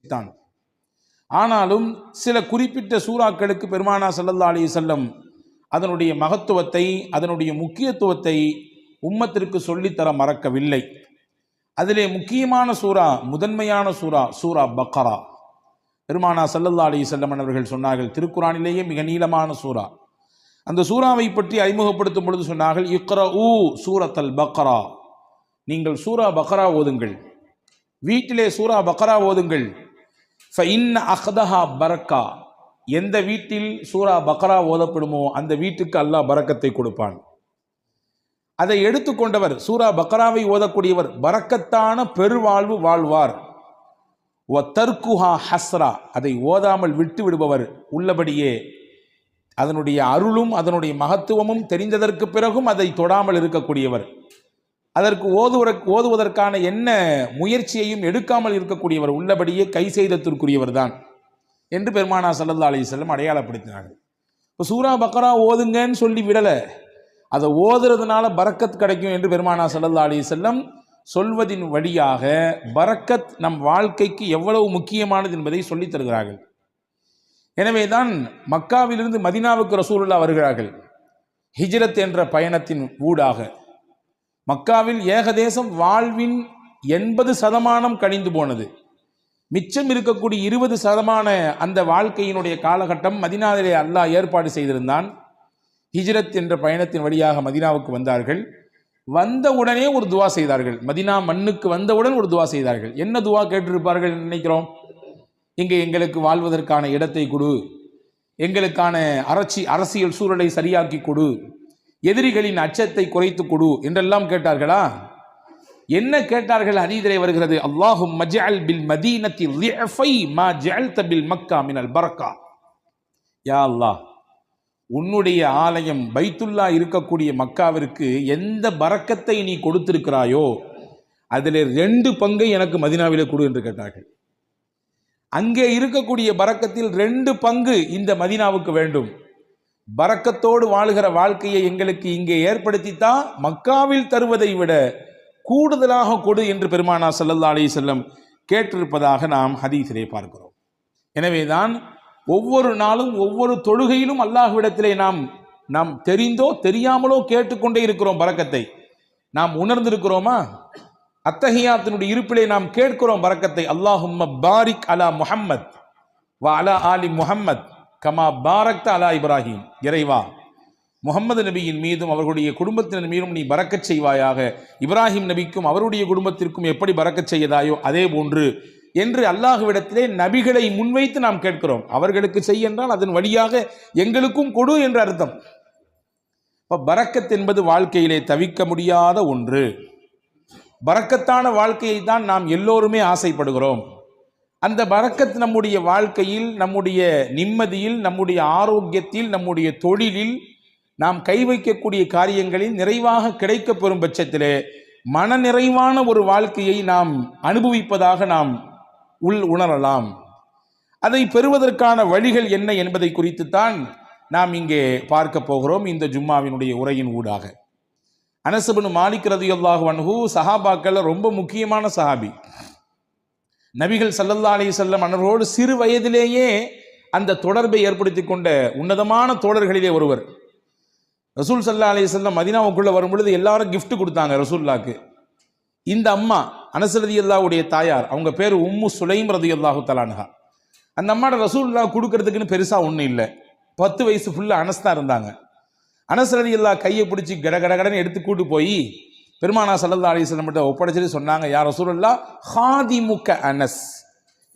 தான். ஆனாலும் சில குறிப்பிட்ட சூறாக்களுக்கு பெருமானா ஸல்லல்லாஹு அலைஹி வஸல்லம் அதனுடைய மகத்துவத்தை, அதனுடைய முக்கியத்துவத்தை உம்மத்திற்கு சொல்லித்தர மறக்கவில்லை. அதிலே முக்கியமான சூரா, முதன்மையான சூரா சூரா பக்ரா. பெருமானா ஸல்லல்லாஹு அலைஹி வஸல்லம் அவர்கள் சொன்னார்கள், திருக்குரானிலேயே மிக நீளமான சூரா. அந்த சூறாவை பற்றி அறிமுகப்படுத்தும் பொழுது சொன்னார்கள், இக்ரஊ சூரத்தல் பக்ரா, நீங்கள் சூரா பக்ரா ஓதுங்கள், வீட்டிலே சூரா பக்ரா ஓதுங்கள். ஃபஇன்ன அஹ்தஹா பரக்கா, எந்த வீட்டில் சூரா பக்ரா ஓதப்படுமோ அந்த வீட்டுக்கு அல்லாஹ் பரக்கத்தை கொடுப்பான். அதை எடுத்துக்கொண்டவர், சூரா பக்ராவை ஓதக்கூடியவர் பரக்கத்தான பெருவாழ்வு வாழ்வார். வ தர்குஹா ஹஸ்ரா, அதை ஓதாமல் விட்டு விடுபவர் உள்ளபடியே அதனுடைய அருளும் அதனுடைய மகத்துவமும் தெரிந்ததற்கு பிறகும் அதை தொடாமல் இருக்கக்கூடியவர், அதற்கு ஓதுவதற்கான என்ன முயற்சியையும் எடுக்காமல் இருக்கக்கூடியவர் உள்ளபடியே கை செய்தத்திற்குரியவர் தான் என்று பெருமானா ஸல்லல்லாஹு அலைஹி வஸல்லம் அடையாளப்படுத்தினார்கள். இப்போ சூரா பக்ரா ஓதுங்கன்னு சொல்லி விடலை, அதை ஓதுறதுனால பரக்கத் கிடைக்கும் என்று பெருமானா ஸல்லல்லாஹு அலைஹி வஸல்லம் சொல்வதின் வழியாக பரக்கத் நம் வாழ்க்கைக்கு எவ்வளவு முக்கியமானது என்பதை சொல்லித் தருகிறார்கள். எனவே தான் மக்காவிலிருந்து மதீனாவுக்கு ரசூலுல்லாஹ் வருகிறார்கள். ஹிஜ்ரத் என்ற பயணத்தின் ஊடாக மக்காவில் ஏகதேசம் வாழ்வின் 80% கழிந்து போனது. மிச்சம் இருக்கக்கூடிய 20% அந்த வாழ்க்கையினுடைய காலகட்டம் மதீனாவிலே அல்லாஹ் ஏற்பாடு செய்திருந்தான். ஹிஜ்ரத் என்ற பயணத்தின் வழியாக மதீனாவுக்கு வந்தார்கள். வந்த உடனே ஒரு துவா செய்தார்கள். மதீனா மண்ணுக்கு வந்தவுடன் ஒரு துவா செய்தார்கள். என்ன துவா கேட்டிருப்பார்கள் நினைக்கிறோம்? இங்கே எங்களுக்கு வாழ்வதற்கான இடத்தை கொடு, எங்களுக்கான அரசியல் சூழலை சரியாக்கி கொடு, எதிரிகளின் அச்சத்தை குறைத்து கொடு என்றெல்லாம் கேட்டார்களா? என்ன கேட்டார்கள்? ஹதீஸிலே வருகிறது, அல்லாஹும்ம ஜஅல் பில் மதீனத்தி ضعفي ما جعلت بالمكة من البركة. யா அல்லாஹ், உன்னுடைய ஆலயம் பைத்துல்லா இருக்கக்கூடிய மக்காவிற்கு எந்த பரக்கத்தை நீ கொடுத்திருக்கிறாயோ அதில் 2 பங்கை எனக்கு மதீனாவிலே கொடு என்று கேட்டார்கள். அங்கே இருக்கக்கூடிய பரக்கத்தில் 2 பங்கு இந்த மதீனாவுக்கு வேண்டும். பரக்கத்தோடு வாழுகிற வாழ்க்கையை எங்களுக்கு இங்கே ஏற்படுத்தித்தான் மக்காவில் தருவதை விட கூடுதலாக கொடு என்று பெருமானா ஸல்லல்லாஹு அலைஹி வஸல்லம் கேட்டிருப்பதாக நாம் ஹதீஸிலே பார்க்கிறோம். எனவேதான் ஒவ்வொரு நாளும் ஒவ்வொரு தொழுகையிலும் அல்லாஹ்விடத்திலே நாம் தெரிந்தோ தெரியாமலோ கேட்டுக்கொண்டே இருக்கிறோம் பரக்கத்தை. நாம் உணர்ந்திருக்கிறோமா? அத்தஹியாத்தினுடைய இருப்பிலே நாம் கேட்கிறோம் பரக்கத்தை. அல்லாஹும்ம பாரிக் அலா முஹம்மத் வ அலா ஆலி முஹம்மத் கமா பாரக்த அலா இப்ராஹிம். இறைவா, முகமது நபியின் மீதும் அவர்களுடைய குடும்பத்தினர் மீதும் நீ பரக்கச் செய்வாயாக, இப்ராஹிம் நபிக்கும் அவருடைய குடும்பத்திற்கும் எப்படி பரக்கச் செய்யதாயோ அதே போன்று என்று அல்லாஹ்விடத்திலே நபிகளை முன்வைத்து நாம் கேட்கிறோம். அவர்களுக்கு செய் என்றால் அதன் வழியாக எங்களுக்கும் கொடு என்று அர்த்தம். இப்போ பரக்கத் என்பது வாழ்க்கையிலே தவிர்க்க முடியாத ஒன்று. பரக்கத்தான வாழ்க்கையை தான் நாம் எல்லோருமே ஆசைப்படுகிறோம். அந்த பரக்கத் நம்முடைய வாழ்க்கையில், நம்முடைய நிம்மதியில், நம்முடைய ஆரோக்கியத்தில், நம்முடைய தொழிலில், நாம் கை வைக்கக்கூடிய காரியங்களில் நிறைவாக கிடைக்கப் பெறும் பட்சத்திலே மன நிறைவான ஒரு வாழ்க்கையை நாம் அனுபவிப்பதாக நாம் உணரலாம். அதை பெறுவதற்கான வழிகள் என்ன என்பதை குறித்துத்தான் நாம் இங்கே பார்க்க போகிறோம் இந்த ஜும்மாவினுடைய உரையின் ஊடாக. அனஸ் இப்னு மாலிக் ரலியல்லாஹு அன்ஹு சஹாபாக்கள் ரொம்ப முக்கியமான சஹாபி. நபிகள் ஸல்லல்லாஹு அலைஹி வஸல்லம் அவர்களோடு சிறு வயதிலேயே அந்த தொடர்பை ஏற்படுத்தி கொண்ட உன்னதமான தோழர்களிலே ஒருவர். ரசூல் ஸல்லல்லாஹு அலைஹி வஸல்லம் மதீனாவுக்குள்ள வரும்பொழுது எல்லாரும் கிஃப்ட் கொடுத்தாங்க ரசூலுல்லாஹ்க்கு. இந்த அம்மா அனஸ் ரலியல்லாஹுடைய தாயார், அவங்க பேர் உம்மு சுலைம் ரலியல்லாஹு தஆலா அன்ஹா. அந்த அம்மாட ரசூலுல்லாஹ் கொடுக்கறதுக்குன்னு பெருசா ஒன்றும் இல்லை. 10 வயசு ஃபுல்லாக அனஸ் தான் இருந்தாங்க. அனஸ் ரலியல்லாஹு கையை பிடிச்சி கடகடன்னு எடுத்து கூட்டு போய் பெருமானா ஸல்லல்லாஹு அலைஹி வஸல்லம் கிட்ட ஒப்படைச்சிட்டு சொன்னாங்க, யா ரசூலுல்லாஹ் ஹாதிமுக அனஸ்,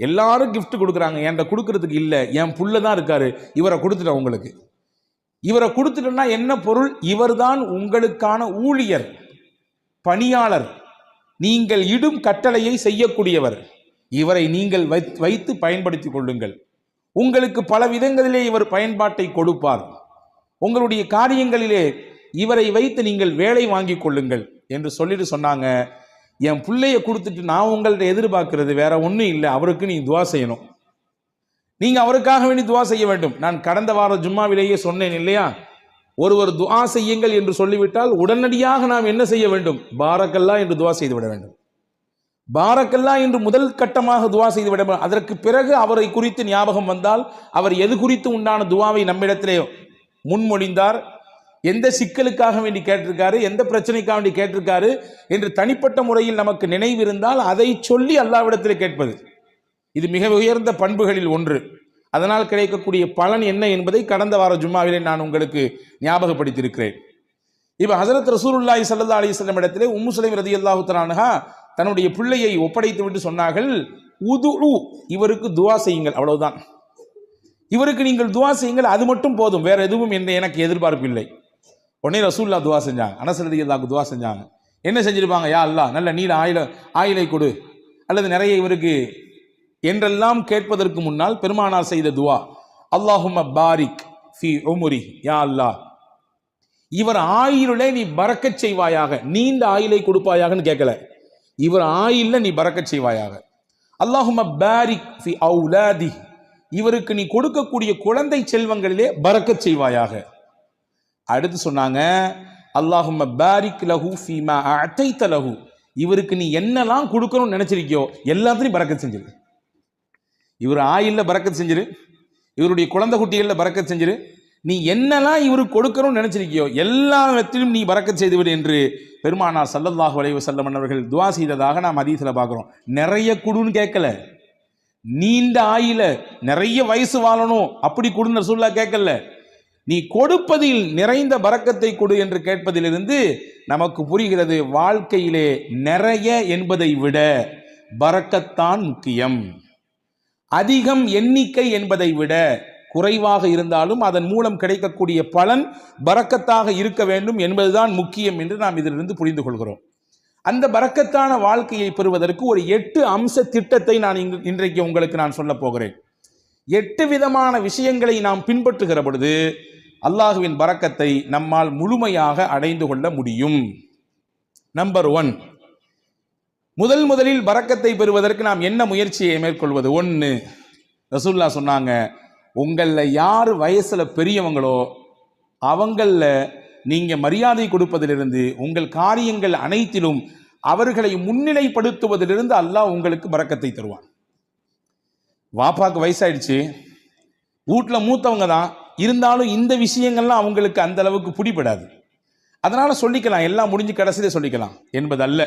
எல்லாரும் கிஃப்ட் கொடுக்குறாங்க, என்கிட்ட கொடுக்கறதுக்கு இல்லை, என் புள்ள தான் இருக்காரு, இவரை கொடுத்துட்டேன் உங்களுக்கு. இவரை கொடுத்துட்டோம்னா என்ன பொருள்? இவர்தான் உங்களுக்கான ஊழியர், பணியாளர், நீங்கள் இடும் கட்டளையை செய்யக்கூடியவர். இவரை நீங்கள் வைத்து பயன்படுத்தி கொள்ளுங்கள். உங்களுக்கு பல விதங்களிலே இவர் பயன்பாட்டை கொடுப்பார். உங்களுடைய காரியங்களிலே இவரை வைத்து நீங்கள் வேலை வாங்கி கொள்ளுங்கள் என்று சொல்லிட்டு சொன்னாங்க. என் பிள்ளைய கொடுத்துட்டு நான் உங்கள்ட்ட எதிர்பார்க்கிறது வேற ஒன்றும் இல்லை, அவருக்கு நீ துவா செய்யணும், நீங்க அவருக்காக வேண்டி துவா செய்ய வேண்டும். நான் கடந்த வார ஜும்மாவிலேயே சொன்னேன் இல்லையா, ஒருவர் துவா செய்யுங்கள் என்று சொல்லிவிட்டால் உடனடியாக நாம் என்ன செய்ய வேண்டும்? பாரக்கல்லா என்று துவா செய்து விட வேண்டும். பாரக்கல்லா என்று முதல் கட்டமாக துவா செய்துவிட, அதற்கு பிறகு அவரை குறித்து ஞாபகம் வந்தால் அவர் எது குறித்து உண்டான துவாவை நம்மிடத்திலே முன்மொழிந்தார், எந்த சிக்கலுக்காக வேண்டி கேட்டிருக்காரு, எந்த பிரச்சனைக்காக வேண்டி கேட்டிருக்காரு என்று தனிப்பட்ட முறையில் நமக்கு நினைவு இருந்தால் அதை சொல்லி அல்லாஹ்விடத்தில் கேட்பது, இது மிக உயர்ந்த பண்புகளில் ஒன்று. அதனால் கிடைக்கக்கூடிய பலன் என்ன என்பதை கடந்த வார ஜும்மாவிலே நான் உங்களுக்கு ஞாபகப்படுத்தியிருக்கிறேன். இப்போ ஹஸரத் ரசூலுல்லாஹி ஸல்லல்லாஹு அலைஹி வஸல்லம் இடத்திலே உம்மு சுலைம் ரலியல்லாஹு தஆலா அன்ஹா தன்னுடைய பிள்ளையை ஒப்படைத்து விட்டு சொன்னார்கள், உதுஉ, இவருக்கு துவா செய்யுங்கள், அவ்வளவுதான், இவருக்கு நீங்கள் துவா செய்யுங்கள், அது மட்டும் போதும், வேற எதுவும் எனக்கு எதிர்பார்ப்பு இல்லை. உடனே ரசூலுல்லாஹ் துவா செஞ்சாங்க, அனஸ் ரலியல்லாஹு துவா செஞ்சாங்க. என்ன செஞ்சிருப்பாங்க? யா அல்லாஹ் நல்ல நீல ஆயிலை கொடு, அல்லது நிறைய இவருக்கு என்றெல்லாம் கேட்பதற்கு முன்னால் பெருமானார் செய்த துவா, அல்லாஹும்ம பாரிக் ஃபி உம்ரி, யா அல்லாஹ் இவர் ஆயிலே நீ பரக்கச் செய்வாயாக, நீண்ட ஆயிலை கொடுப்பாயாகன்னு கேட்கல, இவர் ஆயில்ல நீ பரக்கச் செய்வாயாக. அல்லாஹும்ம பாரிக் ஃபி அவுலாதி, இவருக்கு நீ கொடுக்கக்கூடிய குழந்தை செல்வங்களிலே பரக்கச் செய்வாயாக. அடுத்து சொன்னாங்க, அல்லாஹும்ம பாரிக் லஹு ஃபீமா அதைத லஹு, இவருக்கு நீ என்னெல்லாம் கொடுக்கணும்னு நினைச்சிருக்கியோ எல்லாத்தையும் பரக்கத் செஞ்சிரு. இவர் ஆயில்ல பரக்கத் செஞ்சிரு, இவருடைய குழந்தை குட்டிகளில் பரக்கத் செஞ்சிரு, நீ என்னெல்லாம் இவருக்கு கொடுக்கணும்னு நினைச்சிருக்கியோ எல்லாவற்றிலும் நீ பரக்கத் செய்துவிடு என்று பெருமானார் ஸல்லல்லாஹு அலைஹி வஸல்லம் அவர்கள் துஆ செய்ததாக நாம் ஹதீஸில் பார்க்குறோம். நிறைய குடுன்னு கேட்கல, நீண்ட ஆயில நிறைய வயசு வாழணும் அப்படி கொடுன்னு ரசூலுல்லாஹ் கேட்கல, நீ கொடுப்பதில் நிறைந்த பரக்கத்தை கொடு என்று கேட்பதிலிருந்து நமக்கு புரிகிறது, வாழ்க்கையிலே நிறைய என்பதை விட பரக்கத்தான் முக்கியம். அதிகம் எண்ணிக்கை என்பதை விட குறைவாக இருந்தாலும் அதன் மூலம் கிடைக்கக்கூடிய பலன் பரக்கத்தாக இருக்க வேண்டும் என்பதுதான் முக்கியம் என்று நாம் இதிலிருந்து புரிந்து கொள்கிறோம். அந்த பரக்கத்தான வாழ்க்கையை பெறுவதற்கு ஒரு 8 அம்ச திட்டத்தை நான் இன்றைக்கு உங்களுக்கு நான் சொல்ல போகிறேன். 8 விதமான விஷயங்களை நாம் பின்பற்றுகிற பொழுது அல்லாஹுவின் பரக்கத்தை நம்மால் முழுமையாக அடைந்து கொள்ள முடியும். நம்பர் 1, முதலில் பரக்கத்தை பெறுவதற்கு நாம் என்ன முயற்சியை மேற்கொள்வது? 1, ரசூலுல்லாஹ் சொன்னாங்க, உங்களில் யார் வயசுல பெரியவங்களோ அவங்கள நீங்க மரியாதை கொடுப்பதிலிருந்து, உங்கள் காரியங்கள் அனைத்திலும் அவர்களை முன்னிலைப்படுத்துவதிலிருந்து அல்லாஹ் உங்களுக்கு பரக்கத்தை தருவான். வாப்பாக்கு வயசாயிடுச்சு, வீட்டில் மூத்தவங்க தான் இருந்தாலும் இந்த விஷயங்கள்லாம் அவங்களுக்கு அந்த அளவுக்கு பிடிபடாது, அதனால சொல்லிக்கலாம், எல்லாம் முடிஞ்சு கடைசியிலே சொல்லிக்கலாம் என்பதல்ல.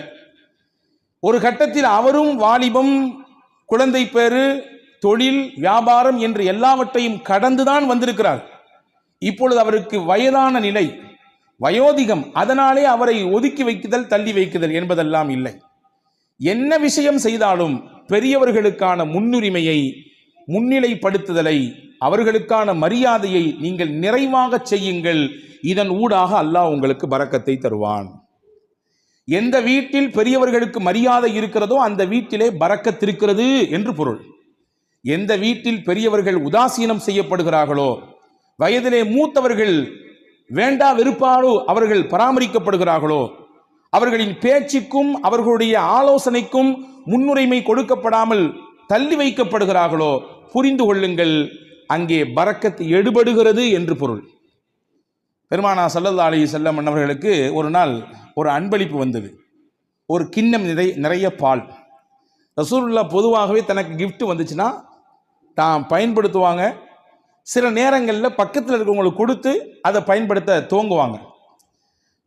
ஒரு கட்டத்தில் அவரும் வாலிபம், குழந்தை பேரு, தொழில், வியாபாரம் என்று எல்லாவற்றையும் கடந்துதான் வந்திருக்கிறார். இப்பொழுது அவருக்கு வயதான நிலை, வயோதிகம், அதனாலே அவரை ஒதுக்கி வைக்குதல், தள்ளி வைக்குதல் என்பதெல்லாம் இல்லை. என்ன விஷயம் செய்தாலும் பெரியவர்களுக்கான முன்னுரிமையை, முன்னிலைப்படுத்துதலை, அவர்களுக்கான மரியாதையை நீங்கள் நிறைவாக செய்யுங்கள். இதன் ஊடாக அல்லாஹ் உங்களுக்கு பரக்கத்தை தருவான். எந்த வீட்டில் பெரியவர்களுக்கு மரியாதை இருக்கிறதோ அந்த வீட்டிலே பரக்கத் இருக்கிறது என்று பொருள். எந்த வீட்டில் பெரியவர்கள் உதாசீனம் செய்யப்படுகிறார்களோ, வயதிலே மூத்தவர்கள் வேண்டா வெறுப்பாலோ அவர்கள் பராமரிக்கப்படுகிறார்களோ, அவர்களின் பேச்சுக்கும் அவர்களுடைய ஆலோசனைக்கும் முன்னுரிமை கொடுக்கப்படாமல் தள்ளி வைக்கப்படுகிறார்களோ, புரிந்து கொள்ளுங்கள், அங்கே பரக்கத் எடுபடுகிறது என்று பொருள். பெருமானார் ஸல்லல்லாஹு அலைஹி வஸல்லம் அவர்களுக்கு ஒரு நாள் ஒரு அன்பளிப்பு வந்தது. ஒரு கிண்ணம் நிறைய பால். ரசூலுல்லாஹ் பொதுவாகவே தனக்கு கிஃப்ட் வந்துச்சுன்னா தான் பயன்படுத்துவாங்க. சில நேரங்களில் பக்கத்தில் இருக்கிறவங்களுக்கு கொடுத்து அதை பயன்படுத்த துவங்குவாங்க.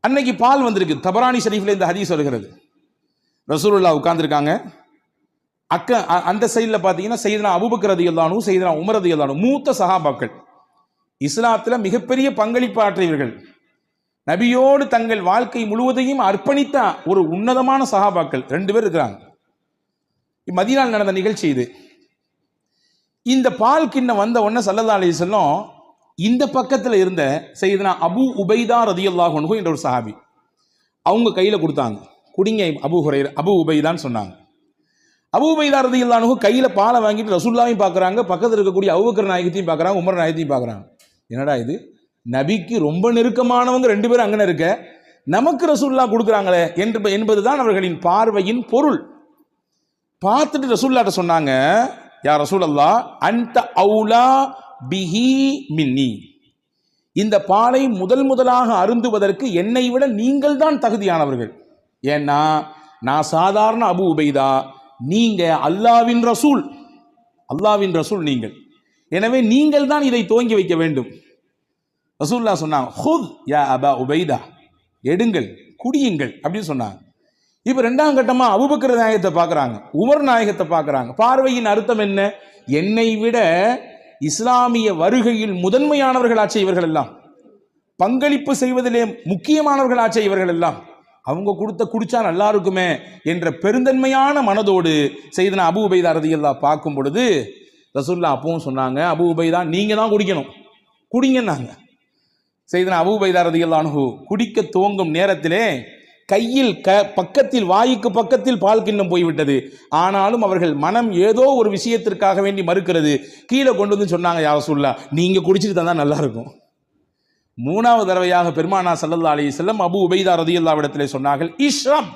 அன்னைக்கு பால் வந்திருக்கு. தபரானி ஷரீஃபில் இந்த ஹதீஸ் வருகிறது. ரசூலுல்லாஹ் உட்கார்ந்துருக்காங்க. அந்த சைடில் பார்த்தீங்கன்னா சையதுனா அபூபக்கர் ரலியல்லாஹு அன்ஹு, சையதுனா உமர் ரலியல்லாஹு அன்ஹு, மூத்த சஹாபாக்கள், இஸ்லாத்தில் மிகப்பெரிய பங்களிப்பு ஆற்றியவர்கள், நபியோடு தங்கள் வாழ்க்கை முழுவதையும் அர்ப்பணித்த ஒரு உன்னதமான சஹாபாக்கள் 2 பேர் இருக்கிறாங்க. மதீனாவில் நடந்த நிகழ்ச்சி இது. இந்த பால் கிண்ணம் வந்த உடனே ஸல்லல்லாஹு அலைஹி வஸல்லம் இந்த பக்கத்தில் இருந்த சையதுனா அபூ உபைதா ரலியல்லாஹு அன்ஹு என்ற ஒரு சஹாபி, அவங்க கையில் கொடுத்தாங்க. குடிங்க அபூ உபைதான்னு சொன்னாங்க. அபூ உபைதா ரலியல்லாஹு அன்ஹு கையில் பாலை வாங்கிட்டு ரசூலுல்லாஹையும் பார்க்குறாங்க, பக்கத்தில் இருக்கக்கூடிய அபூபக்கர் நாயகத்தையும் பார்க்குறாங்க, உமர் நாயகத்தையும் பார்க்குறாங்க. என்னடா இது, நபிக்கு ரொம்ப நெருக்கமானவங்க 2 பேரும் அங்கே இருக்க, நமக்கு ரசூலுல்லாஹ் கொடுக்குறாங்களே என்பதுதான் அவர்களின் பார்வையின் பொருள். பார்த்துட்டு ரசூலுல்லாஹ்ட்ட சொன்னாங்க, யா ரசூலல்லாஹ் அன்த அவுலா பிஹி மின்னி, இந்த பாலை முதலாக அருந்துவதற்கு என்னை விட நீங்கள் தான் தகுதியானவர்கள். ஏன்னா நான் சாதாரண அபு உபைதா, நீங்க அல்லாவின் ரசூல், அல்லாவின் ரசூல் நீங்கள். எனவே நீங்கள் தான் இதை துவங்கி வைக்க வேண்டும். ரசூலுல்லாஹ் சொன்னாங்க, ஹுத் யா அபா உபைதா, எடுங்கள், குடியுங்கள் அப்படின்னு சொன்னாங்க. இப்ப ரெண்டாம் கட்டமா அபூபக்கர் நாயகத்தை பார்க்கறாங்க, உமர் நாயகத்தை பார்க்கறாங்க. பார்வையின் அர்த்தம் என்ன? என்னை விட இஸ்லாமிய வருகையில் முதன்மையானவர்களாச்சே இவர்கள் எல்லாம், பங்களிப்பு செய்வதிலே முக்கியமானவர்களாச்சே இவர்கள் எல்லாம், அவங்க குடிச்சா நல்லா இருக்குமே என்ற பெருந்தன்மையான மனதோடு செய்தனா அபூ உபைதா ரலியல்லாஹு பார்க்கும் பொழுது ரசூலுல்லாஹ் அப்பவும் சொன்னாங்க, அபூ உபைதா நீங்க தான் குடிக்கணும், குடிங்கன்னாங்க. செய்தனா அபூ உபைதா ரலியல்லாஹு அன்ஹு குடிக்க துவங்கும் நேரத்திலே கையில் பக்கத்தில், வாய்க்கு பக்கத்தில் பால் கிண்ணம் போய்விட்டது. ஆனாலும் அவர்கள் மனம் ஏதோ ஒரு விஷயத்திற்காக வேண்டி மறுக்கிறது. கீழே கொண்டு வந்து சொன்னாங்க, யா ரசூலுல்லாஹ் நீங்க குடிச்சிட்டு தான் நல்லா இருக்கும். மூணாவது தடவையாக பெருமானார் ஸல்லல்லாஹு அலைஹி வஸல்லம் அபூ உபைதா ரலியல்லாஹு இடத்திலே சொன்னார்கள், இஷ்ரப்,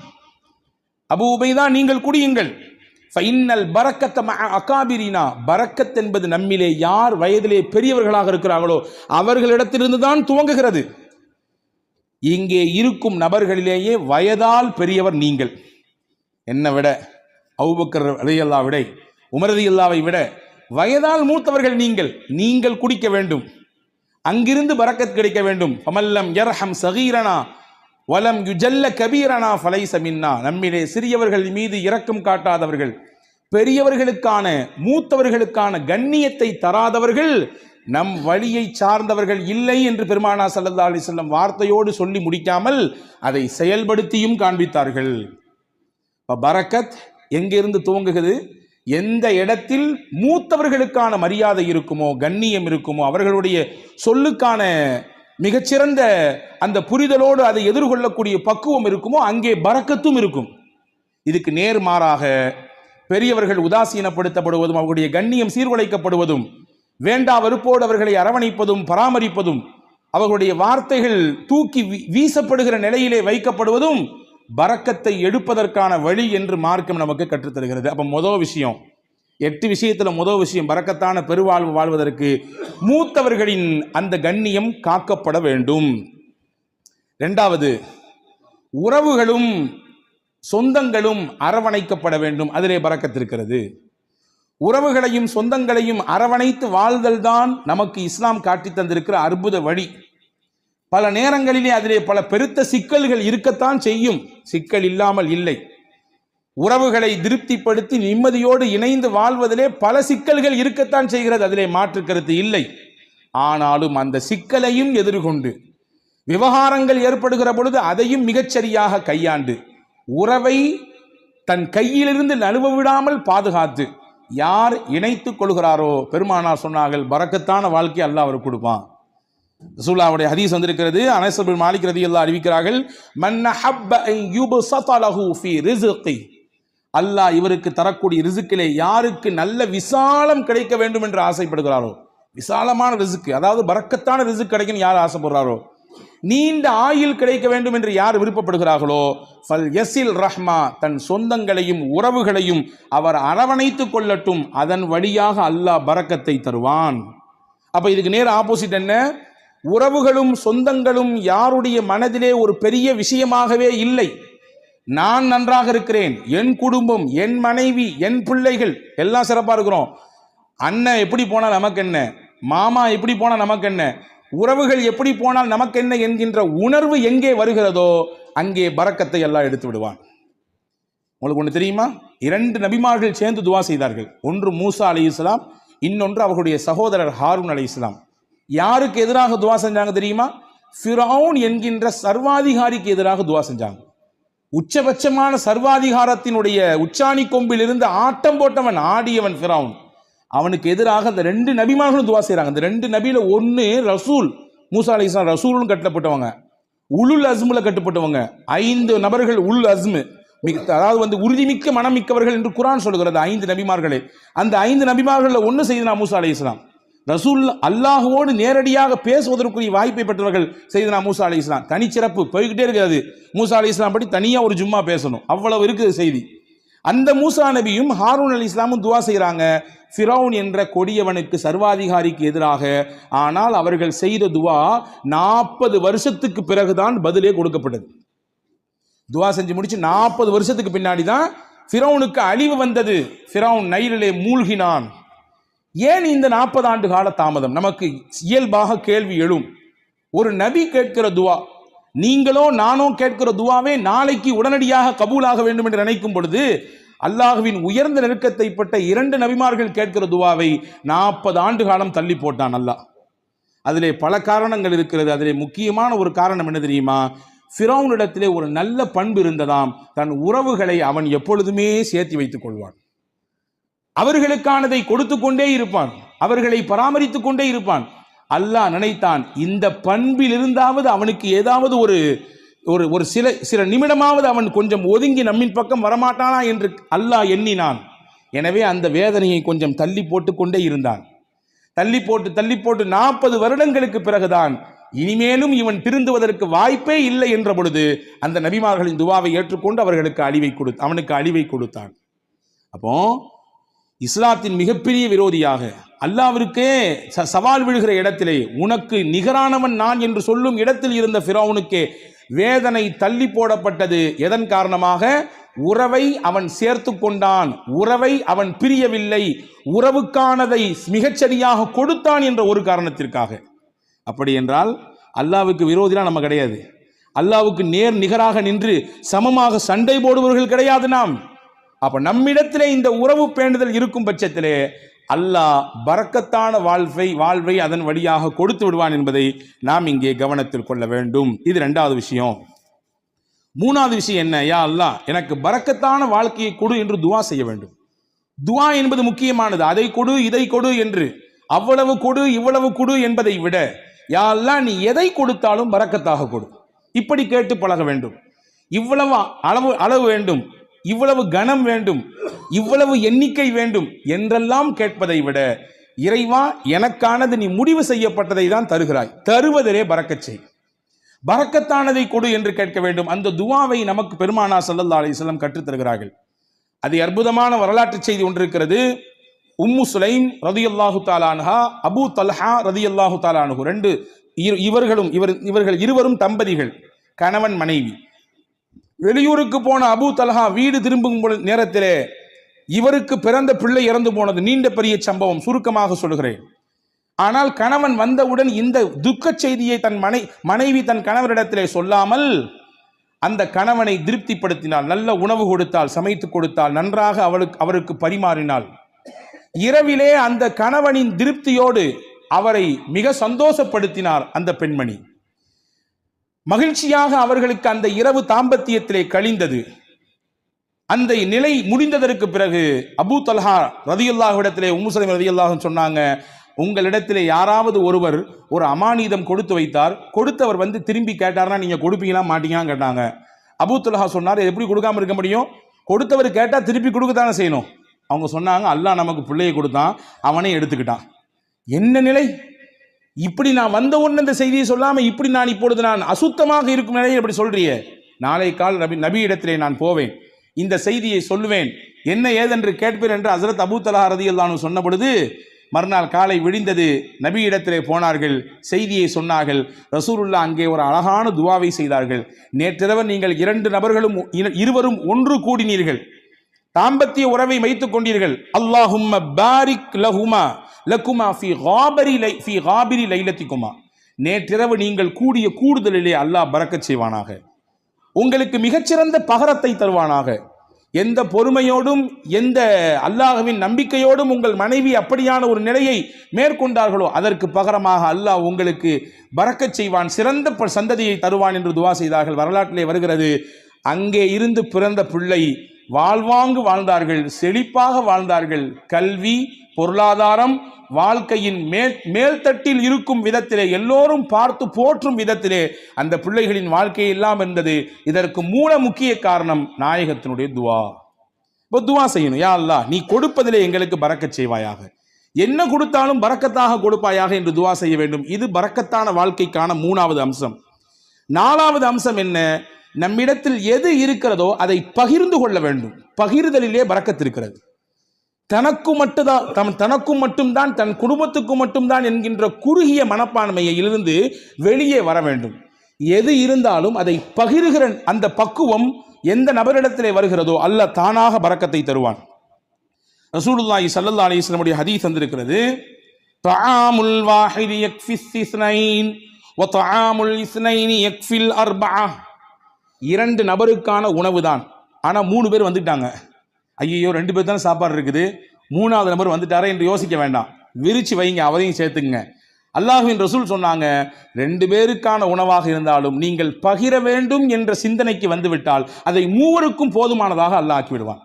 அபூ உபைதா நீங்கள் குடியுங்கள். ஃபைன்னல் பரக்கத்த மஅ அகாபிரினா, பரக்கத் என்பது நம்மிலே யார் வயதிலே பெரியவர்களாக இருக்கிறார்களோ அவர்களிடத்திலிருந்து தான் துவங்குகிறது. இங்கே இருக்கும் நபர்களிலேயே வயதால் பெரியவர் நீங்கள். என்னை விட, அபூபக்கர் ரலியல்லாஹு விட, உமர் ரலியல்லாஹை விட வயதால் மூத்தவர்கள் நீங்கள். நீங்கள் குடிக்க வேண்டும், அங்கிருந்து பரக்கத் கிடைக்க வேண்டும். ஃபமல்லம் யர்ஹம் சகீரனா வலம் யுஜல்ல கபீரனா ஃபலைஸ மின்னா, நம்மிலே சிறியவர்கள் மீது இரக்கம் காட்டாதவர்கள், பெரியவர்களுக்கான மூத்தவர்களுக்கான கண்ணியத்தை தராதவர்கள் நம் வழியை சார்ந்தவர்கள் இல்லை என்று பெருமானார் ஸல்லல்லாஹு அலைஹி வஸல்லம் வார்த்தையோடு சொல்லி முடிக்காமல் அதை செயல்படுத்தியும் காண்பித்தார்கள். பரக்கத் எங்கிருந்து துவங்குகிறது? எந்த இடத்தில் மூத்தவர்களுக்கான மரியாதை இருக்குமோ, கண்ணியம் இருக்குமோ, அவர்களுடைய சொல்லுக்கான மிகச்சிறந்த அந்த புரிதலோடு அதை எதிர்கொள்ளக்கூடிய பக்குவம் இருக்குமோ, அங்கே பரக்கத்தும் இருக்கும். இதுக்கு நேர்மாறாக பெரியவர்கள் உதாசீனப்படுத்தப்படுவதும், அவர்களுடைய கண்ணியம் சீர்குலைக்கப்படுவதும், வேண்டா வெறுப்போடு அவர்களை அரவணைப்பதும் பராமரிப்பதும், அவர்களுடைய வார்த்தைகள் தூக்கி வீசப்படுகிற நிலையிலே வைக்கப்படுவதும் பரக்கத்தை எடுப்பதற்கான வழி என்று மார்க்கம் நமக்கு கற்றுத்தருகிறது. அப்ப முதல் விஷயம், 8 விஷயத்துல முதல் விஷயம், பரக்கத்தான பெருவாழ்வு வாழ்வதற்கு மூத்தவர்களின் அந்த கண்ணியம் காக்கப்பட வேண்டும். இரண்டாவது, உறவுகளும் சொந்தங்களும் அரவணைக்கப்பட வேண்டும். அதிலே பரக்கத் இருக்கிறது. உறவுகளையும் சொந்தங்களையும் அரவணைத்து வாழ்தல் தான் நமக்கு இஸ்லாம் காட்டி தந்திருக்கிற அற்புத வழி. பல நேரங்களிலே அதிலே பல பெருத்த சிக்கல்கள் இருக்கத்தான் செய்யும், சிக்கல் இல்லாமல் இல்லை. உறவுகளை திருப்திப்படுத்தி நிம்மதியோடு இணைந்து வாழ்வதிலே பல சிக்கல்கள் இருக்கத்தான் செய்கிறது, அதிலே மாற்று கருத்து இல்லை. ஆனாலும் அந்த சிக்கலையும் எதிர்கொண்டு விவகாரங்கள் ஏற்படுகிற பொழுது அதையும் மிகச்சரியாக கையாண்டு உறவை தன் கையிலிருந்து நழுவ விடாமல் பாதுகாத்து யார் இணைத்துக் கொள்கிறாரோ, பெருமானார் சொன்னார்கள், பரக்கத்தான வாழ்க்கை அல்லாஹ் அவருக்கு கொடுப்பான். ரசூலுல்லாஹ்வுடைய ஹதீஸ் வந்திருக்கிறது. அனஸ் பின் மாலிக் ரலியல்லாஹு அறிவிக்கிறார்கள், மன் ஹப்ப அன் யுபஸத லஹு ஃபீ ரிஸ்கி, அல்லாஹ் இவருக்கு தரக்கூடிய ரிஸ்கிலே யாருக்கு நல்ல விசாலம் கிடைக்க வேண்டும் என்று ஆசைப்படுகிறாரோ, விசாலமான ரிஸ்க், அதாவது பரக்கத்தான ரிஸ்க் கிடைக்கும் யார் ஆசைப்படுறாரோ, நீண்ட ஆயுள் கிடைக்க வேண்டும் என்று யார் விருப்பப்படுகிறார்களோ, ஃபல் யஸில் ரஹ்மா, தன் சொந்தங்களையும் உறவுகளையும் அவர் அரவணைத்துக் கொள்ளட்டும், அதன் வழியாக அல்லாஹ் பரக்கத்தை தருவான். அப்ப இதுக்கு நேர் ஆப்போசிட் என்ன? உறவுகளும் சொந்தங்களும் யாருடைய மனதிலே ஒரு பெரிய விஷயமாகவே இல்லை. நான் நன்றாக இருக்கிறேன், என் குடும்பம், என் மனைவி, என் பிள்ளைகள் எல்லாம் சிறப்பா இருக்கிறோம், அண்ணன் எப்படி போனால் நமக்கு என்ன, மாமா எப்படி போனால் நமக்கு என்ன, உறவுகள் எப்படி போனால் நமக்கு என்ன என்கின்ற உணர்வு எங்கே வருகிறதோ அங்கே பரக்கத்தை எல்லாம் எடுத்து விடுவான். உங்களுக்கு ஒன்று தெரியுமா? 2 நபிமார்கள் சேர்ந்து துவா செய்தார்கள். ஒன்று மூசா அலைஹிஸ்ஸலாம், இன்னொன்று அவர்களுடைய சகோதரர் ஹாரூன் அலைஹிஸ்ஸலாம். யாருக்கு எதிராக துவா செஞ்சாங்க தெரியுமா? ஃபிரௌன் என்கின்ற சர்வாதிகாரிக்கு எதிராக துவா செஞ்சாங்க. உச்சபட்சமான சர்வாதிகாரத்தினுடைய உச்சாணி கொம்பில் இருந்து ஆட்டம் போட்டவன், ஆடியவன் ஃபிரௌன். அவனுக்கு எதிராக அந்த 2 நபிமார்களும் துவா செய்கிறாங்க. அந்த 2 நபியில ஒன்று ரசூல், மூசா அலைஹிஸ்ஸலாம் ரசூலும் கட்டப்பட்டவங்க, உலுல் அஸ்முல கட்டுப்பட்டவங்க. 5 நபர்கள் உல் அஸ்மு, அதாவது உறுதிமிக்க மனமிக்கவர்கள் என்று குர்ஆன் சொல்கிறது 5 நபிமார்களே. அந்த 5 நபிமார்கள் ஒன்று செய்தனா மூசா அலைஹிஸ்ஸலாம். ரசூல் அல்லாஹ்வோடு நேரடியாக பேசுவதற்குரிய வாய்ப்பை பெற்றவர்கள் செய்தனா மூசா அலைஹிஸ்ஸலாம். தனிச்சிறப்பு போய்கிட்டே இருக்கிறது. மூசா அலைஹிஸ்ஸலாம் பற்றி தனியா ஒரு ஜும்மா பேசணும், அவ்வளவு இருக்குது செய்தி. அந்த மூசா நபியும் ஹாரூன் அலைஹிஸ்ஸலாமும் துவா செய்கிறாங்க ஃபிரௌன் என்ற கொடியவனுக்கு, சர்வாதிகாரிக்கு எதிராக. ஆனால் அவர்கள் செய்த துவா 40 வருஷத்துக்கு பிறகுதான் பதிலே கொடுக்கப்பட்டது. துவா செஞ்சு முடிச்சு 40 வருஷத்துக்கு பின்னாடி தான் ஃபிரௌனுக்கு அழிவு வந்தது. ஃபிரௌன் நைலிலே மூழ்கினான். ஏன் இந்த 40 ஆண்டு கால தாமதம்? நமக்கு இயல்பாக கேள்வி எழும். ஒரு நபி கேட்கிற துவா, நீங்களோ நானோ கேட்கிற துவாவே நாளைக்கு உடனடியாக கபூலாக வேண்டும் என்று நினைக்கும் பொழுது, அல்லாஹ்வின் உயர்ந்த நெருக்கத்தை பட்ட 2 நபிமார்கள் கேட்கிற துவாவை 40 ஆண்டு காலம் தள்ளி போட்டான் அல்லாஹ். அதிலே பல காரணங்கள் இருக்கிறது. அதிலே முக்கியமான ஒரு காரணம் என்ன தெரியுமா? ஃபிரௌனிடத்திலே ஒரு நல்ல பண்பு இருந்ததாம். தன் உறவுகளை அவன் எப்பொழுதுமே சேர்த்து வைத்துக் கொள்வான். அவர்களுக்கானதை கொடுத்து கொண்டே இருப்பான், அவர்களை பராமரித்துக் கொண்டே இருப்பான். அல்லாஹ் நினைத்தான், இந்த பண்பில் இருந்தாவது அவனுக்கு ஏதாவது ஒரு சில நிமிடமாவது அவன் கொஞ்சம் ஒதுங்கி நம்மின் பக்கம் வரமாட்டானா என்று அல்லாஹ் எண்ணினான். எனவே அந்த வேதனையை கொஞ்சம் தள்ளி போட்டு கொண்டே இருந்தான். தள்ளி போட்டு 40 வருடங்களுக்கு பிறகுதான் இனிமேலும் இவன் திருந்துவதற்கு வாய்ப்பே இல்லை என்ற பொழுது அந்த நபிமார்களின் துவாவை ஏற்றுக்கொண்டு அவனுக்கு அழிவை கொடுத்தான். அப்போ இஸ்லாத்தின் மிகப்பெரிய விரோதியாக, அல்லாஹ்விற்கே சவால் விழுகிற இடத்திலே, உனக்கு நிகரானவன் நான் என்று சொல்லும் இடத்தில் இருந்த ஃபிரௌனுக்கே வேதனை தள்ளி போடப்பட்டது. எதன் காரணமாக? உறவை அவன் சேர்த்து கொண்டான், உறவை அவன் பிரியவில்லை, உறவுக்கானதை மிகச்சரியாக கொடுத்தான் என்ற ஒரு காரணத்திற்காக. அப்படி என்றால் அல்லாஹ்வுக்கு விரோதிலாம் நம்ம கிடையாது. அல்லாஹ்வுக்கு நேர் நிகராக நின்று சமமாக சண்டை போடுபவர்கள் கிடையாது நாம். அப்ப நம்மிடத்திலே இந்த உறவு பேணுதல் இருக்கும் பட்சத்திலே அல்லாஹ் பரக்கத்தான வாழ்வை அதன் வழியாக கொடுத்து விடுவான் என்பதை நாம் இங்கே கவனத்தில் கொள்ள வேண்டும். இது 2வது விஷயம். 3வது விஷயம் என்ன? யா அல்லாஹ், எனக்கு பரக்கத்தான வாழ்க்கையை கொடு என்று துவா செய்ய வேண்டும். துவா என்பது முக்கியமானது. அதை கொடு, இதை கொடு என்று அவ்வளவு கொடு இவ்வளவு கொடு என்பதை விட, யா அல்லாஹ், நீ எதை கொடுத்தாலும் பரக்கத்தாக கொடு. இப்படி கேட்டு பழக வேண்டும். இவ்வளவு அளவு வேண்டும், இவ்வளவு கனம் வேண்டும், இவ்வளவு எண்ணிக்கை வேண்டும் என்றெல்லாம் கேட்பதை விட, இறைவா எனக்கானது நீ முடிவு செய்யப்பட்டதை தான் தருகிறாய், தருவதிலே பரக்கச் செய், பரக்கத்தானதை கொடு என்று கேட்க வேண்டும். அந்த துவாவை நமக்கு பெருமானார் ஸல்லல்லாஹு அலைஹி வஸல்லம் கற்றுத் தருகிறார்கள். அது அற்புதமான வரலாற்று செய்தி ஒன்று இருக்கிறது. உம்மு சுலைம் ரதியல்லாஹு தஆலா அன்ஹா, அபூ தல்ஹா ரதியல்லாஹு தஆலா அன்ஹு, இவர்கள் இருவரும் தம்பதிகள், கணவன் மனைவி. வெளியூருக்கு போன அபூ தல்ஹா வீடு திரும்பும் நேரத்திலே இவருக்கு பிறந்த பிள்ளை இறந்து போனது. நீண்ட பெரிய சம்பவம், சுருக்கமாக சொல்கிறேன். ஆனால் கணவன் வந்தவுடன் இந்த துக்க செய்தியை தன் மனைவி தன் கணவரிடத்திலே சொல்லாமல் அந்த கணவனை திருப்திப்படுத்தினாள். நல்ல உணவு கொடுத்தால், சமைத்து கொடுத்தால், நன்றாக அவருக்கு பரிமாறினாள். இரவிலே அந்த கணவனின் திருப்தியோடு அவரை மிக சந்தோஷப்படுத்தினார் அந்த பெண்மணி. மகிழ்ச்சியாக அவர்களுக்கு அந்த இரவு தாம்பத்தியத்திலே கழிந்தது. அந்த நிலை முடிந்ததற்கு பிறகு அபூ தல்ஹா ரதியல்லாஹு இடத்திலே உம்மு சலீம் ரதியல்லாஹு சொன்னாங்க, உங்களிடத்திலே யாராவது ஒருவர் ஒரு அமானிதம் கொடுத்து வைத்தார், கொடுத்தவர் வந்து திரும்பி கேட்டார்னா நீங்க கொடுப்பீங்களா மாட்டீங்களான்னு கேட்டாங்க. அபூ தல்ஹா சொன்னார், எப்படி கொடுக்காம இருக்க முடியும்? கொடுத்தவர் கேட்டா திருப்பி கொடுக்கத்தானே செய்யணும். அவங்க சொன்னாங்க, அல்லாஹ் நமக்கு பிள்ளையை கொடுத்தான், அவனே எடுத்துக்கிட்டான். என்ன நிலை! இப்படி நான் வந்த உடனே இந்த செய்தியை சொல்லாம இப்படி நான் இப்பொழுது நான் அசுத்தமாக இருக்கும் நிலையில் இப்படி சொல்றியே, நாளை கால் நபி இடத்திலே நான் போவேன், இந்த செய்தியை சொல்லுவேன், என்ன ஏதென்று கேட்பேன் என்று ஹஸரத் அபூ தல்ஹா ரலியல்லாஹு அன்ஹு சொன்ன பொழுது மறுநாள் காலை விடிந்தது. நபி இடத்திலே போனார்கள், செய்தியை சொன்னார்கள். ரசூலுல்லாஹ் அங்கே ஒரு அழகான துவாவை செய்தார்கள். நேற்றிரவு நீங்கள் இருவரும் ஒன்று கூடினீர்கள், தாம்பத்திய உறவை வைத்துக் கொண்டீர்கள். அல்லாஹும்ம பாரிக் லகுமா ஃபீ காபிரி லைலத்திகுமா, நேற்றிரவு நீங்கள் கூடிய கூடுதலிலே அல்லாஹ் பரக்கத் செய்வானாக, உங்களுக்கு மிகச்சிறந்த பகரத்தை தருவானாக. எந்த பொறுமையோடும் எந்த அல்லாஹ்வின் நம்பிக்கையோடும் உங்கள் மனைவி அப்படியான ஒரு நிலையை மேற்கொண்டார்களோ அதற்கு பகரமாக அல்லாஹ் உங்களுக்கு பரக்கச் செய்வான், சிறந்த சந்ததியை தருவான் என்று துவா செய்தார்கள். வரலாற்றிலே வருகிறது, அங்கே இருந்து பிறந்த பிள்ளை வாழ்வாங்கு வாழ்ந்தார்கள், செழிப்பாக வாழ்ந்தார்கள். கல்வி, பொருளாதாரம், வாழ்க்கையின் மேல்தட்டில் இருக்கும் விதத்திலே, எல்லோரும் பார்த்து போற்றும் விதத்திலே அந்த பிள்ளைகளின் வாழ்க்கை எல்லாம் இருந்தது. இதற்கு மூல முக்கிய காரணம் நாயகத்தினுடைய துவா. இப்போ துவா செய்யணும், யா அல்லாஹ் நீ கொடுப்பதிலே எங்களுக்கு பரக்கச் செய்வாயாக, என்ன கொடுத்தாலும் பரக்கத்தாக கொடுப்பாயாக என்று துவா செய்ய வேண்டும். இது பரக்கத்தான வாழ்க்கைக்கான 3வது அம்சம். 4வது அம்சம் என்ன? நம்மிடத்தில் எது இருக்கிறதோ அதை பகிர்ந்து கொள்ள வேண்டும். பகிர்தலிலே பரக்கத் இருக்கிறது. தனக்கும் மட்டும்தான் தன் குடும்பத்துக்கு மட்டும்தான் என்கின்ற குறுகிய மனப்பான்மையிலிருந்து வெளியே வர வேண்டும். எது இருந்தாலும் அதை பகிர்கிற அந்த பக்குவம் எந்த நபரிடத்திலே வருகிறதோ அல்லாஹ் தானாக பரக்கத்தை தருவான். ரசூலுல்லாஹி ஸல்லல்லாஹு அலைஹி வஸல்லம் உடைய ஹதீஸ் வந்திருக்கிறது, தஆமுல் வாஹிதி யக்ஃபிஸ் இஸ்னைன் வ தஆமுல் இஸ்னைனி யக்ஃபில் அர்பஆ. 2 நபருக்கான உணவு தான், ஆனா 3 பேர் வந்துட்டாங்க. ஐயோ 2 பேர் தானே சாப்பாடு இருக்குது, 3வது நபர் வந்துட்டாரே என்று யோசிக்க வேண்டாம், விரிச்சு வைங்க, அவரையும் சேர்த்துங்க. அல்லாஹ்வின் ரசூல் சொன்னாங்க, 2 பேருக்கான உணவாக இருந்தாலும் நீங்கள் பகிர வேண்டும் என்ற சிந்தனைக்கு வந்துவிட்டால் அதை 3 போதுமானதாக அல்லாஹ் ஆக்கி விடுவான்.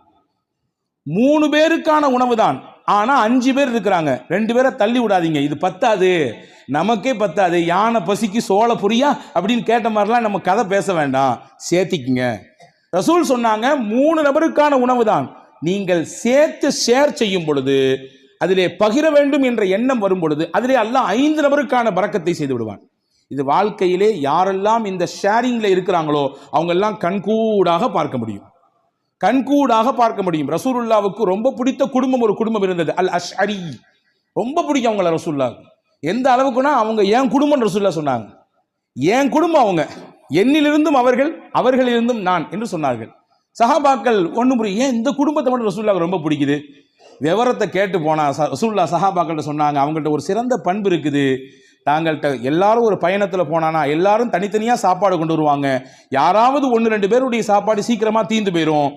3 பேருக்கான உணவு தான், ஆனா 5 பேர் இருக்கிறாங்க, 2 பேரை தள்ளி விடாதீங்க, இது பத்தாது, நமக்கே பத்தாது, யானை பசிக்கு சோள புரியா அப்படின்னு கேட்ட மாதிரிலாம் நம்ம கதை பேச வேண்டாம், சேர்த்திக்குங்க. ரசூல் சொன்னாங்க 3 நபருக்கான உணவு தான், நீங்கள் சேர்த்து ஷேர் செய்யும் பொழுது, அதிலே பகிர வேண்டும் என்ற எண்ணம் வரும் பொழுது அதிலே அல்லாஹ் 5 நபருக்கான பரக்கத்தை செய்து விடுவான். இது வாழ்க்கையிலே யாரெல்லாம் இந்த ஷேரிங்ல இருக்கிறாங்களோ அவங்க எல்லாம் கண்கூடாக பார்க்க முடியும், கண்கூடாக பார்க்க முடியும். ரசூலுல்லாவுக்கு ரொம்ப பிடித்த குடும்பம் ஒரு குடும்பம் இருந்தது, அல் அஷ்அரி. ரொம்ப பிடிக்கும் அவங்கள ரசூலுல்லாவுக்கு. எந்த அளவுக்குன்னா அவங்க என் குடும்பம் ரசூலுல்லாஹ் சொன்னாங்க, என் குடும்பம் அவங்க, என்னிலிருந்தும் அவர்கள், அவர்களிலிருந்தும் நான் என்று சொன்னார்கள். சஹாபாக்கள் ஒன்று புரியும், ஏன் இந்த குடும்பத்தை மட்டும் ரசூலுல்லாஹ்வுக்கு ரொம்ப பிடிக்குது? விவரத்தை கேட்டு போனா ரசூலுல்லாஹ் சஹாபாக்கள்கிட்ட சொன்னாங்க, அவங்கள்ட்ட ஒரு சிறந்த பண்பு இருக்குது, தாங்கள்கிட்ட எல்லாரும் ஒரு பயணத்தில் போனானா எல்லாரும் தனித்தனியாக சாப்பாடு கொண்டு வருவாங்க, யாராவது 1-2 பேருடைய சாப்பாடு சீக்கிரமாக தீர்ந்து போயிடும்.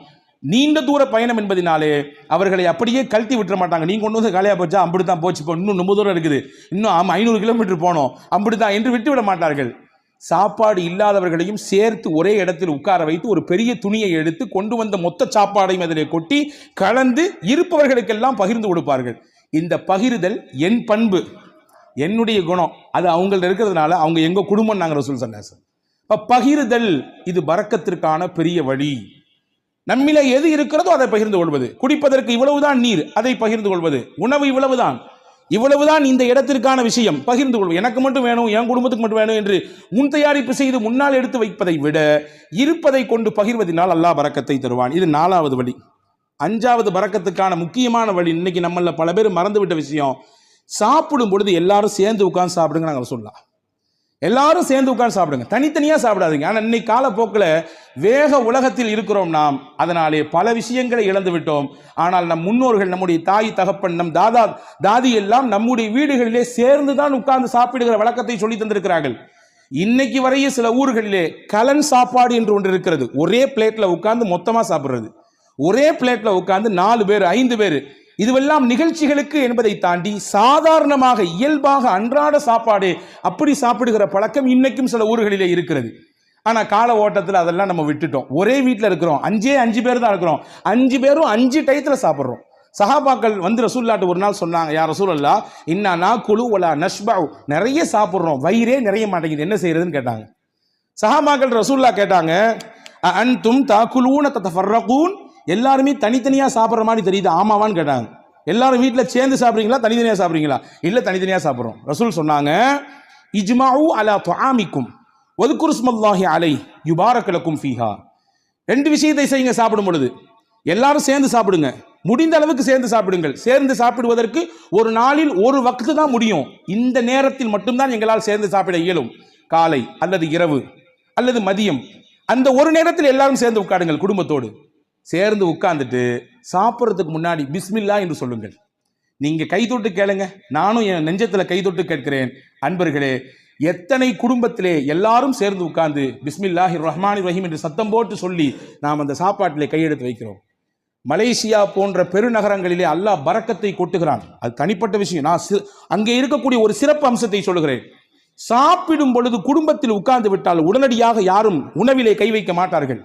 நீண்ட தூர பயணம் என்பதினாலே அவர்களை அப்படியே கழட்டி விட்டுற மாட்டாங்க. நீங்க கொண்டு வந்து காலியாக போச்சா, அப்படித்தான் போச்சு, இப்போ இன்னும் ரொம்ப தூரம் இருக்குது, இன்னும் 500 கிலோமீட்டர் போனோம், அப்படித்தான் என்று விட்டு விட மாட்டார்கள். சாப்பாடு இல்லாதவர்களையும் சேர்த்து ஒரே இடத்தில் உட்கார வைத்து ஒரு பெரிய துணியை எடுத்து கொண்டு வந்த மொத்த சாப்பாடையும் அதிலே கொட்டி கலந்து இருப்பவர்களுக்கெல்லாம் பகிர்ந்து கொடுப்பார்கள். இந்த பகிர்தல் என் பண்பு, என்னுடைய குணம், அது அவங்கள்ட்ட இருக்கிறதுனால அவங்க எங்க குடும்பம் நாங்கள் ரசூல் ஸல்லல்லாஹு அலைஹி வஸல்லம். பகிர்தல் இது பரக்கத்திற்கான பெரிய வழி. நம்மில எது இருக்கிறதோ அதை பகிர்ந்து கொள்வது, குடிப்பதற்கு இவ்வளவுதான் நீர், அதை பகிர்ந்து கொள்வது, உணவு இவ்வளவுதான் இந்த இடத்திற்கான விஷயம், பகிர்ந்து கொள்வது. எனக்கு மட்டும் வேணும், என் குடும்பத்துக்கு மட்டும் வேணும் என்று முன் தயாரிப்பு செய்து முன்னால் எடுத்து வைப்பதை விட இருப்பதை கொண்டு பகிர்வதனால் அல்லாஹ் பரக்கத்தை தருவான். இது 4வது வழி. 5வது பரக்கத்துக்கான முக்கியமான வழி, இன்னைக்கு நம்மள பல பேர் மறந்துவிட்ட விஷயம், சாப்பிடும் பொழுது எல்லாரும் சேர்ந்து உட்கார்ந்து சாப்பிடுங்க. நாங்கள் சொல்லலாம், எல்லாரும் சேர்ந்து உட்கார்ந்து சாப்பிடுங்க, தனித்தனியா சாப்பிடாதீங்க. ஆனால் இன்னைக்கு காலப்போக்கில் வேக உலகத்தில் இருக்கிறோம் நாம், அதனாலே பல விஷயங்களை இழந்து விட்டோம். ஆனால் நம் முன்னோர்கள், நம்முடைய தாய் தகப்பன், நம் தாதி எல்லாம் நம்முடைய வீடுகளிலே சேர்ந்து தான் உட்கார்ந்து சாப்பிடுகிற வழக்கத்தை சொல்லி தந்திருக்கிறார்கள். இன்னைக்கு வரைய சில ஊர்களிலே கலன் சாப்பாடு என்று ஒன்று இருக்கிறது, ஒரே பிளேட்ல உட்கார்ந்து மொத்தமா சாப்பிடுறது, ஒரே பிளேட்ல உட்கார்ந்து 4 பேர் 5 பேர், இதுவெல்லாம் நிகழ்ச்சிகளுக்கு என்பதை தாண்டி சாதாரணமாக இயல்பாக அன்றாட சாப்பாடு அப்படி சாப்பிடுகிற பழக்கம் இன்னைக்கும் சில ஊர்களிலே இருக்கிறது. ஆனா கால ஓட்டத்தில் அதெல்லாம் நம்ம விட்டுட்டோம். ஒரே வீட்டில் இருக்கிறோம், 5 பேர் தான் இருக்கிறோம், 5 பேரும் 5 டயத்துல சாப்பிட்றோம். சஹாபாக்கள் வந்து ரசூலுல்லாஹ்ட்ட ஒரு நாள் சொன்னாங்க, யா ரசூலல்லாஹ் இன்னா நாக்குலு வலா நஷ்பஉ, நிறைய சாப்பிட்றோம், வயிறே நிறைய மாட்டேங்குது, என்ன செய்யறதுன்னு கேட்டாங்க. சஹாபாக்கள் ரசூலுல்லாஹ் கேட்டாங்க, அன்தும் தாக்குலூன ததஃபர்ரகூன், எல்லாருமே தனித்தனியா சாப்பிட்ற மாதிரி தெரியுது, ஆமாவான்னு கேட்டாங்க. எல்லாரும் வீட்டில் சேர்ந்து சாப்பிட்றீங்களா, தனித்தனியா சாப்பிட்றீங்களா? இல்லை, தனித்தனியா சாப்பிட்றோம். ரசூல் சொன்னாங்க, இஜ்மாஉ அலா துஆமிக்கும் வذ்குரு ஸ்மல்லாஹி அலைஹி யுபாரக லக்கும் ஃபீஹா. 2 விஷயத்தை செய்யுங்க சாப்பிடும் பொழுது, எல்லாரும் சேர்ந்து சாப்பிடுங்க, முடிந்த அளவுக்கு சேர்ந்து சாப்பிடுங்கள். சேர்ந்து சாப்பிடுவதற்கு ஒரு நாளில் ஒரு வக்து தான் முடியும், இந்த நேரத்தில் மட்டும்தான் எங்களால் சேர்ந்து சாப்பிட இயலும், காலை அல்லது இரவு அல்லது மதியம், அந்த ஒரு நேரத்தில் எல்லாரும் சேர்ந்து உட்காருங்கள். குடும்பத்தோடு சேர்ந்து உட்கார்ந்துட்டு சாப்பிட்றதுக்கு முன்னாடி பிஸ்மில்லா என்று சொல்லுங்கள். நீங்க கை தொட்டு கேளுங்க, நானும் என் நெஞ்சத்துல கை தொட்டு கேட்கிறேன். அன்பர்களே, எத்தனை குடும்பத்திலே எல்லாரும் சேர்ந்து உட்கார்ந்து பிஸ்மில்லாஹிர் ரஹ்மானிர் ரஹீம் என்று சத்தம் போட்டு சொல்லி நாம் அந்த சாப்பாட்டிலே கையெடுத்து வைக்கிறோம். மலேசியா போன்ற பெருநகரங்களிலே அல்லாஹ் பரக்கத்தை கொட்டுகிறான், அது தனிப்பட்ட விஷயம். நான் அங்கே இருக்கக்கூடிய ஒரு சிறப்பு அம்சத்தை சொல்லுகிறேன். சாப்பிடும் பொழுது குடும்பத்தில் உட்கார்ந்து விட்டால் உடனடியாக யாரும் உணவிலே கை வைக்க மாட்டார்கள்,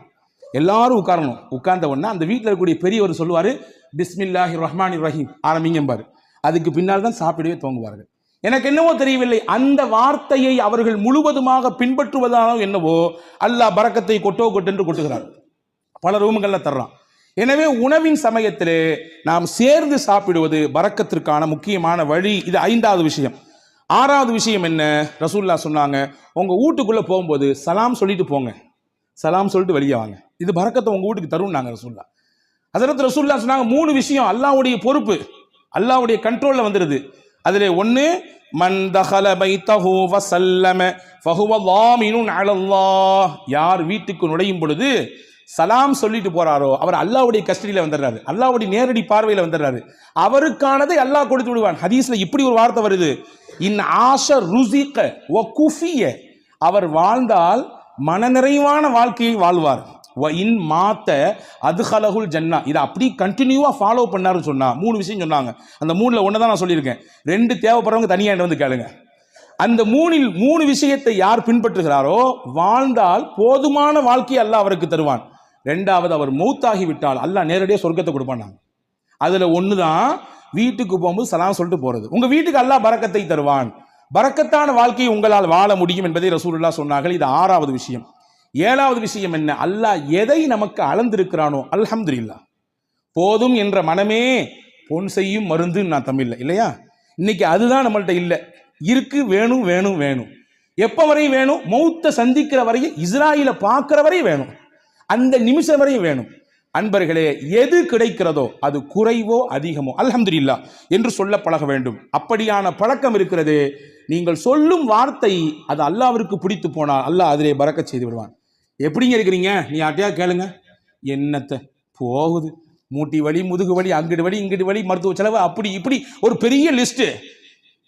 எல்லாரும் உட்காரணும். உட்கார்ந்த உடனே அந்த வீட்டில் இருக்கக்கூடிய பெரியவர் சொல்லுவாரு, பிஸ்மில்லாஹிர் ரஹ்மானிர் ரஹீம் ஆரம்பிங்கம்பாரு, அதுக்கு பின்னால் தான் சாப்பிடவே துவங்குவார்கள். எனக்கு என்னவோ தெரியவில்லை, அந்த வார்த்தையை அவர்கள் முழுவதுமாக பின்பற்றுவதானோ என்னவோ அல்லாஹ் பரக்கத்தை கொட்டென்று கொட்டுகிறார், பல ரூமுகள்ல தர்றான். எனவே உணவின் சமயத்திலே நாம் சேர்ந்து சாப்பிடுவது பரக்கத்திற்கான முக்கியமான வழி. இது 5வது விஷயம். 6வது விஷயம் என்ன? ரசூலுல்லாஹ் சொன்னாங்க, உங்க வீட்டுக்குள்ள போகும்போது சலாம் சொல்லிட்டு போங்க, சலாம் சொல்லிட்டு வெளியே வாங்க, இது பரக்கத்தை உங்க வீட்டுக்கு தரும். நாங்க ரசூலுல்லாஹ் சொன்னாங்க 3 விஷயம் அல்லாஹ்வுடைய பொறுப்பு, அல்லாஹ்வுடைய கண்ட்ரோல்ல வந்துருது. அதிலே ஒன்று மன் தஹல பைத்தஹு வஸல்லம ஃபஹுவ லாமினுன் அலல்லாஹ், யார் வீட்டுக்கு நுழையும் பொழுது சலாம் சொல்லிட்டு போறாரோ அவர் அல்லாஹ்வுடைய கஸ்டடியில் வந்துடுறாரு, அல்லாஹ்வுடைய நேரடி பார்வையில் வந்துடுறாரு, அவருக்கானதை அல்லாஹ் கொடுத்து விடுவான். ஹதீஸ்ல இப்படி ஒரு வார்த்தை வருது, இன் ஆஷ ருஸிக வ குஃபிய, அவர் வாழ்ந்தால் மனநிறைவான வாழ்க்கையை வாழ்வார். வ இன் மாத்த அதுஹலகுல் ஜன்னா, இதை அப்படி கண்டினியூவா ஃபாலோ பண்ணாருன்னு சொன்னா 3 விஷயம் சொன்னாங்க. அந்த 3ல ஒன்று தான் நான் சொல்லியிருக்கேன், 2 தேவைப்படுறவங்க தனியாக வந்து கேளுங்க. அந்த 3ல் 3 விஷயத்தை யார் பின்பற்றுகிறாரோ வாழ்ந்தால் போதுமான வாழ்க்கையை அல்லாஹ் அவருக்கு தருவான். 2வது, அவர் மௌத்தாகி விட்டால் அல்லாஹ் நேரடியாக சொர்க்கத்தை கொடுப்பான். அதுல ஒன்று தான் வீட்டுக்கு போகும்போது சலாம் சொல்லிட்டு போறது. உங்க வீட்டுக்கு அல்லாஹ் பரக்கத்தை தருவான், பரக்கத்தான வாழ்க்கையை உங்களால் வாழ முடியும் என்பதை ரசூலுல்லாஹ் சொன்னார்கள். இது 6வது விஷயம். 7வது விஷயம் என்ன, அல்லாஹ் எதை நமக்கு அளந்திருக்கிறானோ அல்ஹம்துலில்லாஹ், போதும் என்ற மனமே பொன் செய்யும் மருந்து நான் தமிழ்ல இல்லையா, இன்னைக்கு அதுதான் நம்மள்ட்ட இல்லை. இருக்கு, வேணும் வேணும் வேணும். எப்போ வரையும் வேணும்? மௌத்தை சந்திக்கிற வரையும், இஸ்ராயிலை பார்க்கிற வரையும் வேணும், அந்த நிமிஷம் வரையும் வேணும். அன்பர்களே, எது கிடைக்கிறதோ அது குறைவோ அதிகமோ அல்ஹம்துலில்லாஹ் என்று சொல்ல பழக வேண்டும். அப்படியான பழக்கம் இருக்கிறது. நீங்கள் சொல்லும் வார்த்தை அது அல்லாஹ்விற்கு பிடித்து போனால் அல்லாஹ் அதிலே பரக்கத் செய்து விடுவான். எப்படிங்க இருக்கிறீங்க, நீ யார்ட்டையா கேளுங்க, என்னத்தை போகுது, மூட்டி வலி, முதுகு வலி, அங்கிட்டு வலி, இங்கிட்டு வலி, மருத்துவ செலவு, அப்படி இப்படி ஒரு பெரிய லிஸ்ட்டு.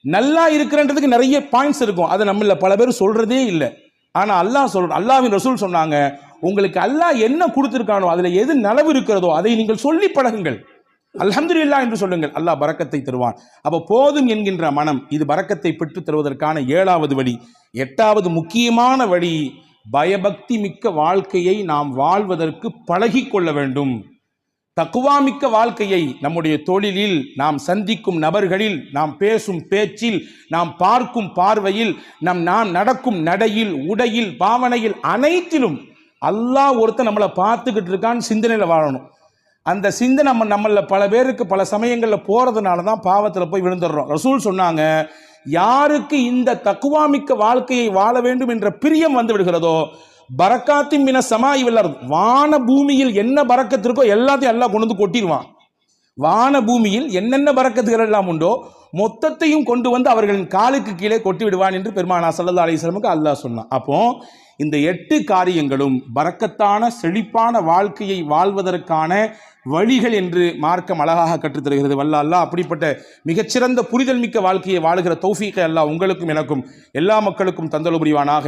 நல்லா இருக்கிறன்றதுக்கு நிறைய பாயிண்ட்ஸ் இருக்கும், அதை நம்மள பல பேர் சொல்றதே இல்லை. ஆனா அல்லாஹ்வின் ரசூல் சொன்னாங்க, உங்களுக்கு அல்லாஹ் என்ன கொடுத்திருக்கானோ அதுல எது நலவு இருக்கிறதோ அதை நீங்கள் சொல்லி பழகுங்கள், அல்ஹம்துலில்லாஹ் என்று சொல்லுங்கள், அல்லாஹ் பரக்கத்தை தருவான். அப்போ போதும் என்கின்ற மனம் இது பரக்கத்தை பெற்று தருவதற்கான 7வது வழி. 8வது முக்கியமான வழி, பயபக்தி மிக்க வாழ்க்கையை நாம் வாழ்வதற்கு பழகி கொள்ள வேண்டும். தக்குவா மிக்க வாழ்க்கையை நம்முடைய தொழிலில், நாம் சந்திக்கும் நபர்களில், நாம் பேசும் பேச்சில், நாம் பார்க்கும் பார்வையில், நாம் நடக்கும் நடையில், உடையில், பாவனையில், அனைத்திலும் அல்லாஹ் ஒருத்தன் நம்மளை பார்த்துக்கிட்டு இருக்கான்னு சிந்தனையில் வாழணும். அந்த சிந்தனை நம்மள பல பேருக்கு பல சமயங்களில் போறதுனால தான் பாவத்தில் போய் விழுந்துடுறோம். ரசூல் சொன்னாங்க, யாருக்கு இந்த தக்குவா மிக்க வாழ்க்கையை வாழ வேண்டும் என்ற பிரியம் வந்து விடுகிறதோ, பரக்காத்தின் மின சமாய் வல்லர், வான பூமியில் என்ன பரக்கத்து இருக்கோ எல்லாத்தையும் அல்லாஹ் கொண்டு வந்து கொட்டிடுவான். வான பூமியில் என்னென்ன பரக்கத்துகள் எல்லாம் உண்டோ மொத்தத்தையும் கொண்டு வந்து அவர்களின் காலுக்கு கீழே கொட்டி விடுவான் என்று பெருமானா ஸல்லல்லாஹு அலைஹி வஸல்லமுக்கு அல்லாஹ் சொன்னான். அப்போ இந்த 8 காரியங்களும் பரக்கத்தான செழிப்பான வாழ்க்கையை வாழ்வதற்கான வழிகள் என்று மார்க்கம் அழகாக கற்றுத்தருகிறது. வல்ல அல்லாஹ் அப்படிப்பட்ட மிகச்சிறந்த புரிதல் மிக்க வாழ்க்கையை வாழுகிற தௌஃபீக்கை அல்லாஹ் உங்களுக்கும் எனக்கும் எல்லா மக்களுக்கும் தந்தல் புரிவானாக.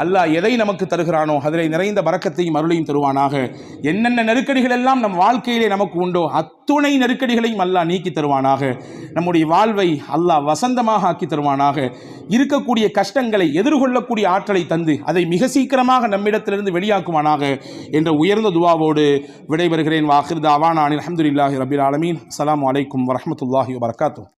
அல்லாஹ் எதை நமக்கு தருகிறானோ அதில் நிறைந்த பரக்கத்தையும் அருளையும் தருவானாக. என்னென்ன நெருக்கடிகள் எல்லாம் நம் வாழ்க்கையிலே நமக்கு உண்டோ அத்துணை நெருக்கடிகளையும் அல்லாஹ் நீக்கி தருவானாக. நம்முடைய வாழ்வை அல்லாஹ் வசந்தமாக ஆக்கி தருவானாக. இருக்கக்கூடிய கஷ்டங்களை எதிர்கொள்ளக்கூடிய ஆற்றலை தந்து அதை மிக சீக்கிரமாக நம்மிடத்திலிருந்து வெளியாக்குவானாக என்ற உயர்ந்த துவாவோடு விடைபெறுகிறேன். வாஹிர் தாவானா அல்ஹம்துலில்லாஹி ரப்பில் ஆலமீன். அஸ்ஸலாமு அலைக்கும் வரஹ்மத்துல்லாஹி வபரகாத்துஹு.